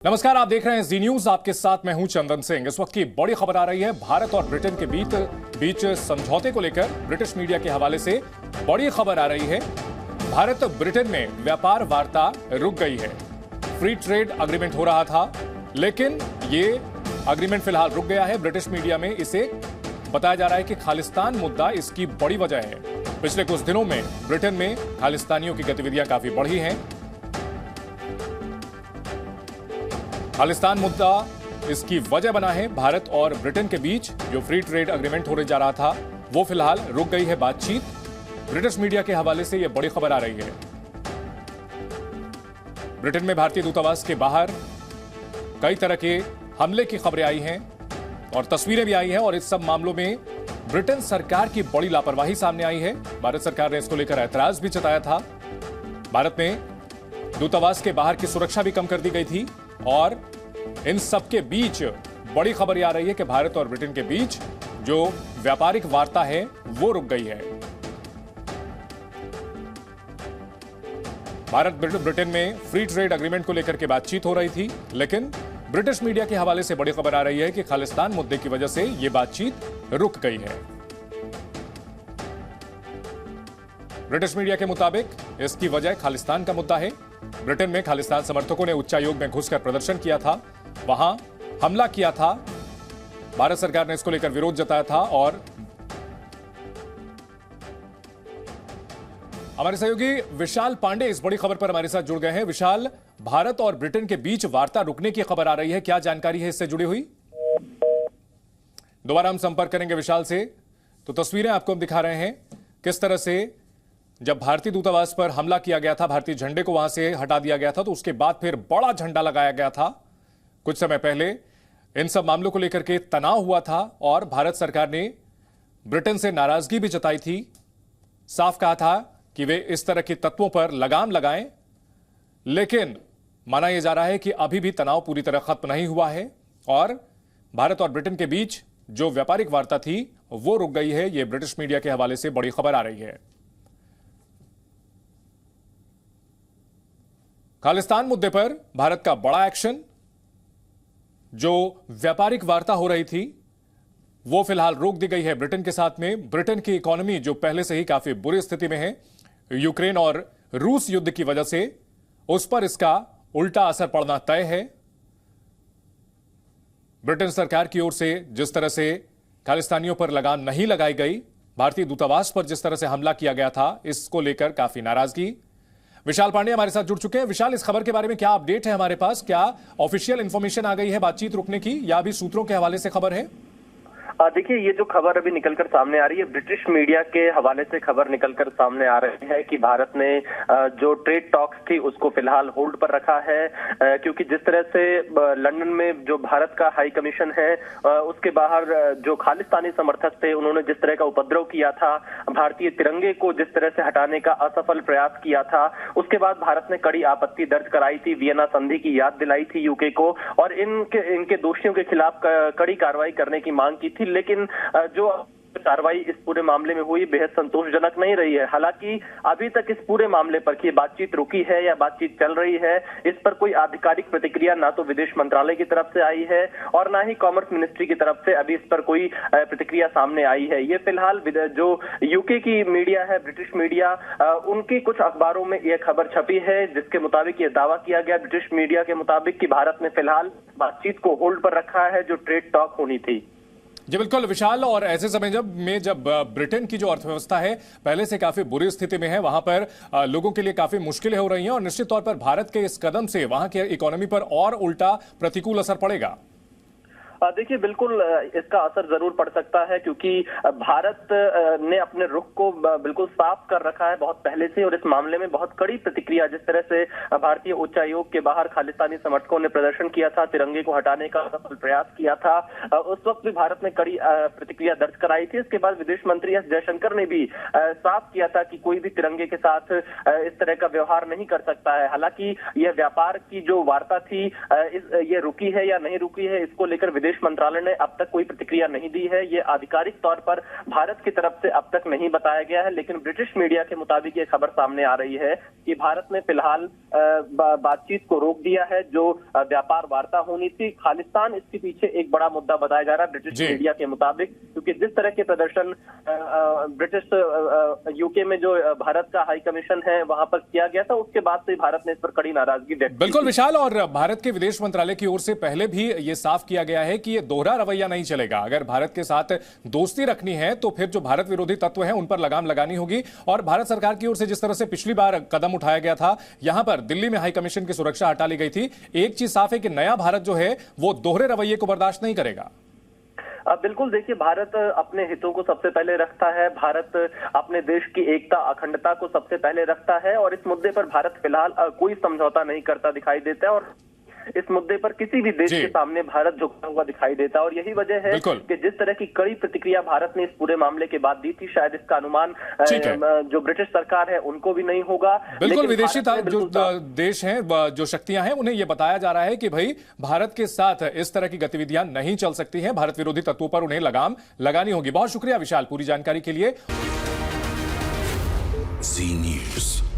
नमस्कार, आप देख रहे हैं जी न्यूज। आपके साथ मैं हूं चंदन सिंह। इस वक्त की बड़ी खबर आ रही है भारत और ब्रिटेन के बीच समझौते को लेकर। ब्रिटिश मीडिया के हवाले से बड़ी खबर आ रही है। भारत ब्रिटेन में व्यापार वार्ता रुक गई है। फ्री ट्रेड अग्रीमेंट हो रहा था, लेकिन ये अग्रीमेंट फिलहाल रुक गया है। ब्रिटिश मीडिया में इसे बताया जा रहा है कि खालिस्तान मुद्दा इसकी बड़ी वजह है। पिछले कुछ दिनों में ब्रिटेन में खालिस्तानियों की गतिविधियां काफी बढ़ी हैं। खालिस्तान मुद्दा इसकी वजह बना है। भारत और ब्रिटेन के बीच जो फ्री ट्रेड अग्रीमेंट होने जा रहा था, वो फिलहाल रुक गई है बातचीत। ब्रिटिश मीडिया के हवाले से यह बड़ी खबर आ रही है। ब्रिटेन में भारतीय दूतावास के बाहर कई तरह के हमले की खबरें आई हैं और तस्वीरें भी आई हैं, और इस सब मामलों में ब्रिटेन सरकार की बड़ी लापरवाही सामने आई है। भारत सरकार ने इसको लेकर ऐतराज भी जताया था। भारत में दूतावास के बाहर की सुरक्षा भी कम कर दी गई थी, और इन सबके बीच बड़ी खबर यह आ रही है कि भारत और ब्रिटेन के बीच जो व्यापारिक वार्ता है वो रुक गई है। भारत ब्रिटेन में फ्री ट्रेड अग्रीमेंट को लेकर के बातचीत हो रही थी, लेकिन ब्रिटिश मीडिया के हवाले से बड़ी खबर आ रही है कि खालिस्तान मुद्दे की वजह से यह बातचीत रुक गई है। ब्रिटिश मीडिया के मुताबिक इसकी वजह खालिस्तान का मुद्दा है। ब्रिटेन में खालिस्तान समर्थकों ने उच्चायोग में घुसकर प्रदर्शन किया था, वहां हमला किया था। भारत सरकार ने इसको लेकर विरोध जताया था, और हमारे सहयोगी विशाल पांडे इस बड़ी खबर पर हमारे साथ जुड़ गए हैं। विशाल, भारत और ब्रिटेन के बीच वार्ता रुकने की खबर आ रही है, क्या जानकारी है इससे जुड़ी हुई? दोबारा हम संपर्क करेंगे विशाल से। तो तस्वीरें आपको हम दिखा रहे हैं किस तरह से जब भारतीय दूतावास पर हमला किया गया था, भारतीय झंडे को वहां से हटा दिया गया था, तो उसके बाद फिर बड़ा झंडा लगाया गया था। कुछ समय पहले इन सब मामलों को लेकर के तनाव हुआ था, और भारत सरकार ने ब्रिटेन से नाराजगी भी जताई थी। साफ कहा था कि वे इस तरह के तत्वों पर लगाम लगाएं, लेकिन माना यह जा रहा है कि अभी भी तनाव पूरी तरह खत्म नहीं हुआ है, और भारत और ब्रिटेन के बीच जो व्यापारिक वार्ता थी वो रुक गई है। यह ब्रिटिश मीडिया के हवाले से बड़ी खबर आ रही है। खालिस्तान मुद्दे पर भारत का बड़ा एक्शन। जो व्यापारिक वार्ता हो रही थी वो फिलहाल रोक दी गई है ब्रिटेन के साथ में। ब्रिटेन की इकोनॉमी जो पहले से ही काफी बुरी स्थिति में है, यूक्रेन और रूस युद्ध की वजह से उस पर इसका उल्टा असर पड़ना तय है। ब्रिटेन सरकार की ओर से जिस तरह से खालिस्तानियों पर लगाम नहीं लगाई गई, भारतीय दूतावास पर जिस तरह से हमला किया गया था, इसको लेकर काफी नाराजगी। विशाल पांडे हमारे साथ जुड़ चुके हैं। विशाल, इस खबर के बारे में क्या अपडेट है हमारे पास? क्या ऑफिशियल इंफॉर्मेशन आ गई है बातचीत रुकने की, या अभी सूत्रों के हवाले से खबर है? देखिए, ये जो खबर अभी निकलकर सामने आ रही है, ब्रिटिश मीडिया के हवाले से खबर निकलकर सामने आ रही है कि भारत ने जो ट्रेड टॉक्स थी उसको फिलहाल होल्ड पर रखा है, क्योंकि जिस तरह से लंदन में जो भारत का हाई कमीशन है उसके बाहर जो खालिस्तानी समर्थक थे, उन्होंने जिस तरह का उपद्रव किया था, भारतीय तिरंगे को जिस तरह से हटाने का असफल प्रयास किया था, उसके बाद भारत ने कड़ी आपत्ति दर्ज कराई थी, वियना संधि की याद दिलाई थी यूके को, और इनके दोषियों के खिलाफ कड़ी कार्रवाई करने की मांग की थी। लेकिन जो कार्रवाई इस पूरे मामले में हुई बेहद संतोषजनक नहीं रही है। हालांकि अभी तक इस पूरे मामले पर कि बातचीत रुकी है या बातचीत चल रही है, इस पर कोई आधिकारिक प्रतिक्रिया ना तो विदेश मंत्रालय की तरफ से आई है और ना ही कॉमर्स मिनिस्ट्री की तरफ से अभी इस पर कोई प्रतिक्रिया सामने आई है। ये फिलहाल जो यूके की मीडिया है, ब्रिटिश मीडिया, उनकी कुछ अखबारों में यह खबर छपी है, जिसके मुताबिक यह दावा किया गया ब्रिटिश मीडिया के मुताबिक कि भारत ने फिलहाल बातचीत को होल्ड पर रखा है जो ट्रेड टॉक होनी थी। जी बिल्कुल विशाल, और ऐसे समय जब ब्रिटेन की जो अर्थव्यवस्था है पहले से काफी बुरी स्थिति में है, वहां पर लोगों के लिए काफी मुश्किलें हो रही हैं, और निश्चित तौर पर भारत के इस कदम से वहां के इकोनॉमी पर और उल्टा प्रतिकूल असर पड़ेगा। देखिए, बिल्कुल इसका असर जरूर पड़ सकता है, क्योंकि भारत ने अपने रुख को बिल्कुल साफ कर रखा है बहुत पहले से, और इस मामले में बहुत कड़ी प्रतिक्रिया, जिस तरह से भारतीय उच्चायोग के बाहर खालिस्तानी समर्थकों ने प्रदर्शन किया था, तिरंगे को हटाने का सफल प्रयास किया था, उस वक्त भी भारत ने कड़ी प्रतिक्रिया दर्ज कराई थी। इसके बाद विदेश मंत्री एस जयशंकर ने भी साफ किया था कि कोई भी तिरंगे के साथ इस तरह का व्यवहार नहीं कर सकता है। हालांकि यह व्यापार की जो वार्ता थी, ये रुकी है या नहीं रुकी है, इसको लेकर विदेश विदेश मंत्रालय ने अब तक कोई प्रतिक्रिया नहीं दी है। ये आधिकारिक तौर पर भारत की तरफ से अब तक नहीं बताया गया है, लेकिन ब्रिटिश मीडिया के मुताबिक ये खबर सामने आ रही है कि भारत ने फिलहाल बातचीत को रोक दिया है। जो व्यापार वार्ता होनी थी, खालिस्तान इसके पीछे एक बड़ा मुद्दा बताया जा रहा है ब्रिटिश मीडिया के मुताबिक, क्योंकि जिस तरह के प्रदर्शन ब्रिटिश यूके में जो भारत का हाई कमीशन है वहां पर किया गया था, उसके बाद से भारत ने इस पर कड़ी नाराजगी व्यक्त की। बिल्कुल विशाल, और भारत के विदेश मंत्रालय की ओर से पहले भी यह साफ किया गया है कि यह दोहरा रवैया नहीं चलेगा। अगर भारत के साथ दोस्ती रखनी है तो फिर जो भारत विरोधी तत्व हैं उन पर लगाम लगानी होगी। और भारत सरकार की ओर से जिस तरह से पिछली बार कदम उठाया गया था, यहां पर दिल्ली में हाई कमीशन की सुरक्षा हटा ली गई थी, एक चीज साफ है कि नया भारत जो है वो दोहरे रवैये को बर्दाश्त नहीं करेगा। बिल्कुल, देखिए, भारत अपने हितों को सबसे पहले रखता है, भारत अपने देश की एकता अखंडता को सबसे पहले रखता है, और इस मुद्दे पर भारत फिलहाल कोई समझौता नहीं करता दिखाई देता है, और इस मुद्दे पर किसी भी देश के सामने भारत झुकता हुआ दिखाई देता है। और यही वजह है कि जिस तरह की कड़ी प्रतिक्रिया भारत ने इस पूरे मामले के बाद दी थी, शायद इसका अनुमान जो ब्रिटिश सरकार है उनको भी नहीं होगा। बिल्कुल, विदेशी जो देश हैं, जो शक्तियां हैं, उन्हें यह बताया जा रहा है कि भाई भारत के साथ इस तरह की गतिविधियां नहीं चल सकती हैं, भारत विरोधी तत्वों पर उन्हें लगाम लगानी होगी। बहुत शुक्रिया विशाल पूरी जानकारी के लिए। जी न्यूज़।